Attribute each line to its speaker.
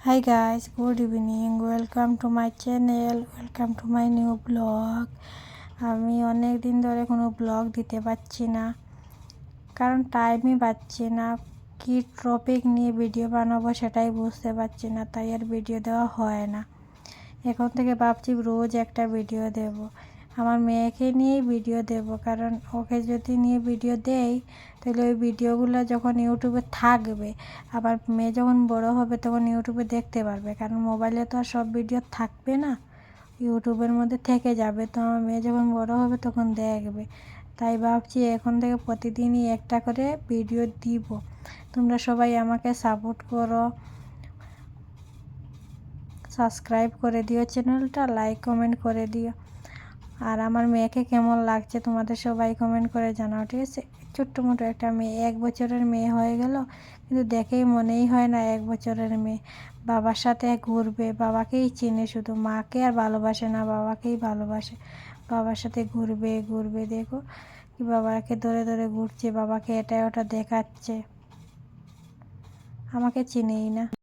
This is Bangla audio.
Speaker 1: Hi guys, good evening. Welcome to my channel. Welcome to my new vlog. আমি অনেক দিন ধরে কোনো ব্লগ দিতে পারছি না, কারণ টাইমই পাচ্ছি না। কি টপিক নিয়ে ভিডিও বানাবো সেটাই বুঝতে পারছি না, তাই আর ভিডিও দেওয়া হয় না। এখন থেকে ভাবছি রোজ একটা ভিডিও দেব। আমার মেয়েকে নিয়েই ভিডিও দেব, কারণ ওকে যদি নিয়ে ভিডিও দেই তাহলে ওই ভিডিওগুলো যখন ইউটিউবে থাকবে, আবার মেয়ে যখন বড় হবে তখন ইউটিউবে দেখতে পারবে, কারণ মোবাইলে তো আর সব ভিডিও থাকবে না, ইউটিউবের মধ্যে থেকে যাবে। তো আমার মেয়ে যখন বড় হবে তখন দেখবে, তাই ভাবছি এখন থেকে প্রতিদিনই একটা করে ভিডিও দিব। তোমরা সবাই আমাকে সাপোর্ট করো, সাবস্ক্রাইব করে দিও চ্যানেলটা, লাইক কমেন্ট করে দিও। আর আমার মেয়েকে কেমন লাগছে তোমাদের সবাই কমেন্ট করে জানাও, ঠিক আছে? ছোট্ট মোটো একটা মেয়ে, 1 বছরের মেয়ে হয়ে গেল, কিন্তু দেখেই মনেই হয় না 1 বছরের মেয়ে। বাবার সাথে ঘুরবে, বাবাকেই চিনে, শুধু মাকে আর ভালোবাসে না, বাবাকেই ভালোবাসে। বাবার সাথে ঘুরবে ঘুরবে, দেখো কি বাবাকে ধরে ধরে ঘুরছে, বাবাকে এটা ওটা দেখাচ্ছে, আমাকে চিনেই না।